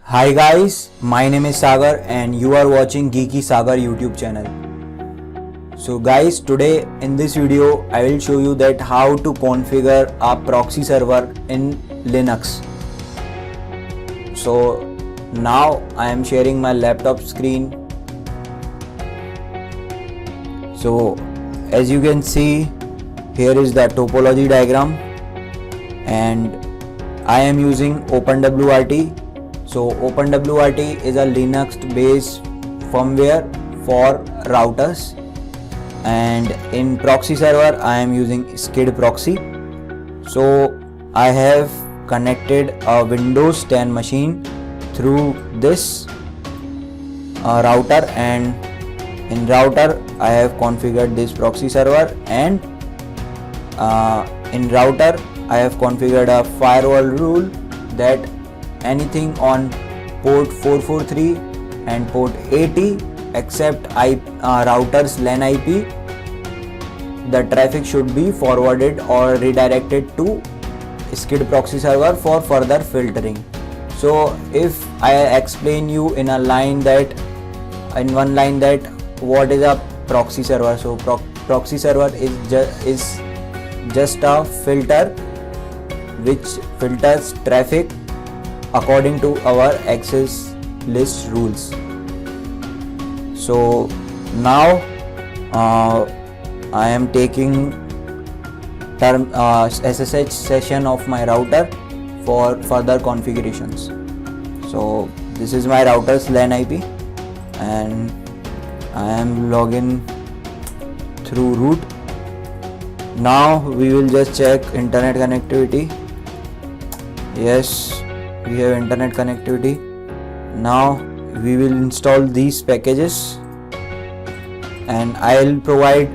Hi guys, my name is Sagar and you are watching Geeky Sagar YouTube channel. So guys, today in this video I will show you that how to configure a proxy server in Linux. So now I am sharing my laptop screen. So as you can see, here is the topology diagram and I am using OpenWRT. So OpenWRT is a Linux based firmware for routers, and in proxy server I am using SCID proxy. So I have connected a Windows 10 machine through this router, and in router I have configured this proxy server, and in router I have configured a firewall rule that anything on port 443 and port 80 except router's LAN IP, the traffic should be forwarded or redirected to SCID proxy server for further filtering. So if I explain you in one line that what is a proxy server, so proxy server is just a filter which filters traffic according to our access list rules. So now I am taking SSH session of my router for further configurations. So this is my router's LAN IP and I am logging through root. Now we will just check internet connectivity. Yes, we have internet connectivity. Now we will install these packages and I will provide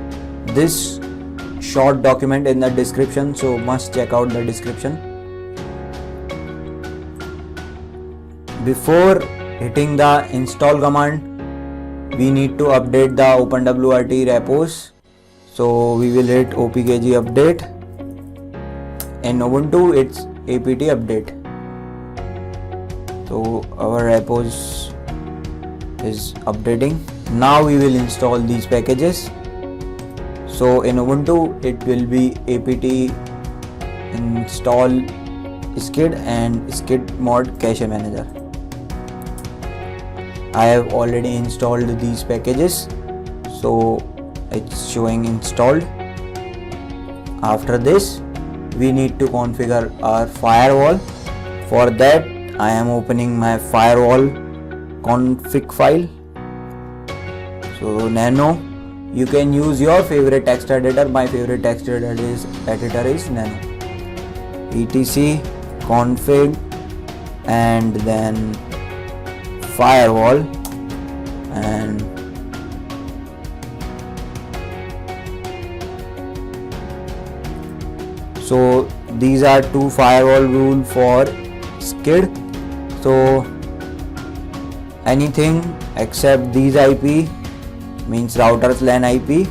this short document in the description, so must check out the description. Before hitting the install command, we need to update the OpenWRT repos. So we will hit opkg update. In Ubuntu it's apt update. So our repos is updating. Now we will install these packages. So in Ubuntu it will be apt install SCID and SCID mod cache manager. I have already installed these packages, so it's showing installed. After this we need to configure our firewall. For that I am opening my firewall config file. So nano, you can use your favorite text editor. My favorite text editor is nano. etc config and then firewall, and so these are two firewall rule for SCID. So anything except these IP, means router's LAN IP,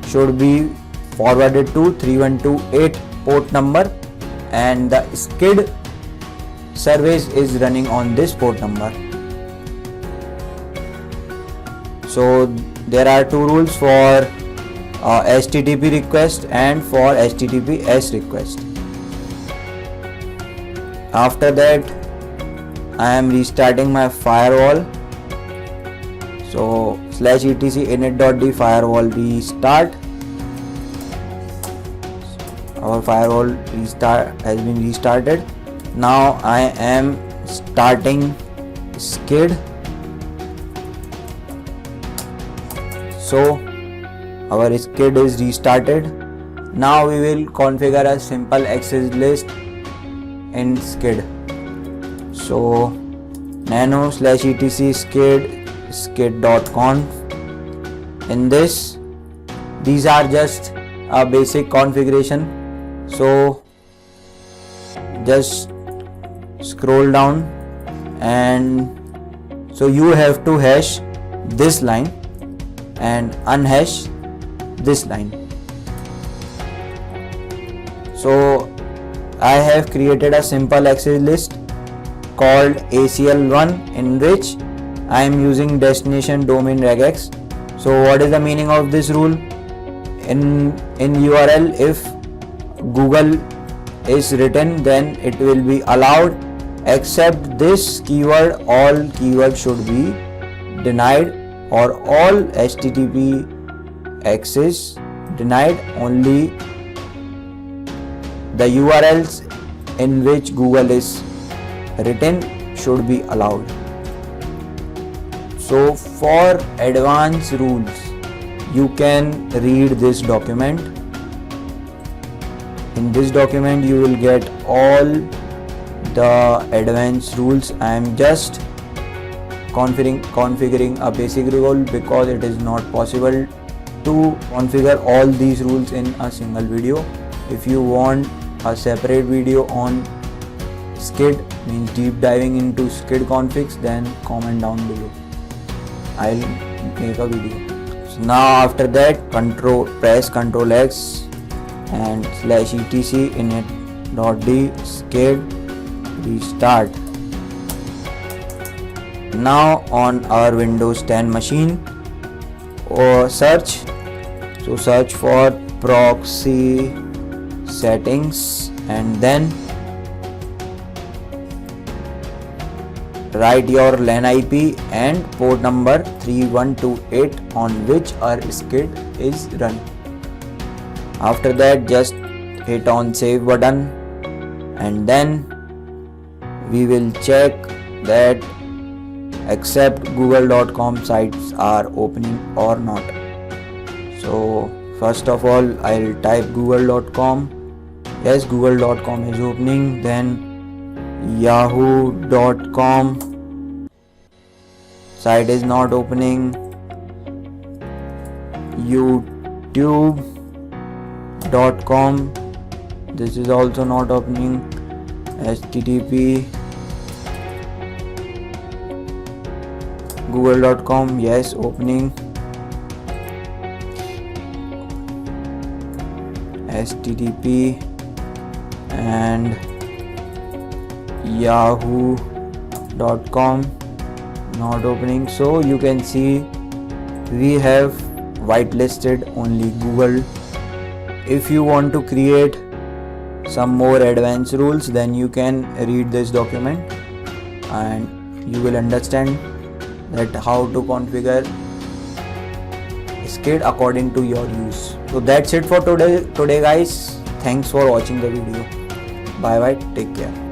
should be forwarded to 3128 port number, and the SCID service is running on this port number. So there are two rules for HTTP request and for HTTPS request. After that I am restarting my firewall. So /etc init.d firewall restart. Our firewall has been restarted. Now I am starting SCID. So our SCID is restarted. Now we will configure a simple access list in SCID. So nano /etc SCID.conf. In this, these are just a basic configuration. So just scroll down, and so you have to hash this line and unhash this line. So I have created a simple access list called ACL1, in which I am using destination domain regex. So what is the meaning of this rule? In URL, if Google is written, then it will be allowed, except this keyword, all keywords should be denied, or all HTTP access denied. Only the URLs in which Google is written should be allowed. So for advanced rules, you can read this document. In this document you will get all the advanced rules. I am just configuring a basic rule because it is not possible to configure all these rules in a single video. If you want a separate video on SCID, means deep diving into SCID configs, then comment down below. I'll make a video. So now after that, press Ctrl X and /etc init.d SCID restart. Now on our Windows 10 machine, or search for proxy settings and then write your LAN IP and port number 3128 on which our SCID is run. After that, just hit on save button and then we will check that except google.com sites are opening or not. So first of all, I'll type google.com. Yes, google.com is opening. Then yahoo.com site is not opening. youtube.com, this is also not opening. http google.com, yes, opening. http and yahoo.com not opening. So you can see we have whitelisted only Google. If you want to create some more advanced rules, then you can read this document and you will understand that how to configure SCID according to your use. So that's it for today guys. Thanks for watching the video. Bye bye, take care.